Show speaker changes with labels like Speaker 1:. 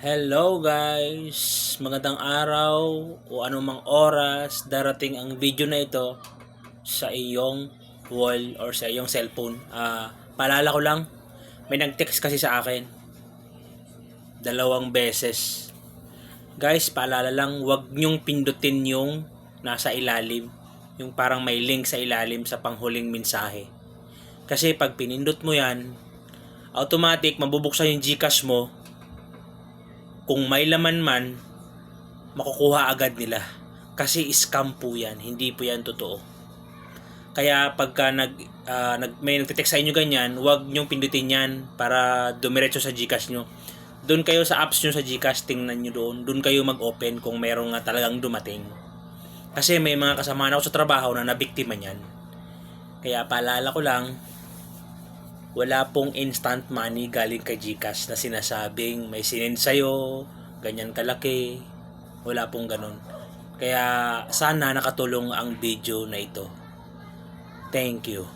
Speaker 1: Hello guys! Magandang araw o anumang oras darating ang video na ito sa iyong wall or sa iyong cellphone. Paalala ko lang, may nag-text kasi sa akin 2 beses. Guys, paalala lang, wag nyong pindutin yung nasa ilalim. Yung parang may link sa ilalim sa panghuling mensahe. Kasi pag pinindot mo yan, automatic mabubuksan yung GCash mo. Kung may laman man, makukuha agad nila. Kasi scam po yan, hindi po yan totoo. Kaya pagka may nagte-text sa inyo ganyan, huwag nyong pindutin yan para dumiretso sa GCash nyo. Doon kayo sa apps nyo sa GCash, tingnan nyo doon. Doon kayo mag-open kung merong nga talagang dumating. Kasi may mga kasama na ako sa trabaho na nabiktima niyan. Kaya paalala ko lang, wala pong instant money galing kay GCash na sinasabing may sinend sa'yo, ganyan kalaki. Wala pong ganun. Kaya sana nakatulong ang video na ito. Thank you.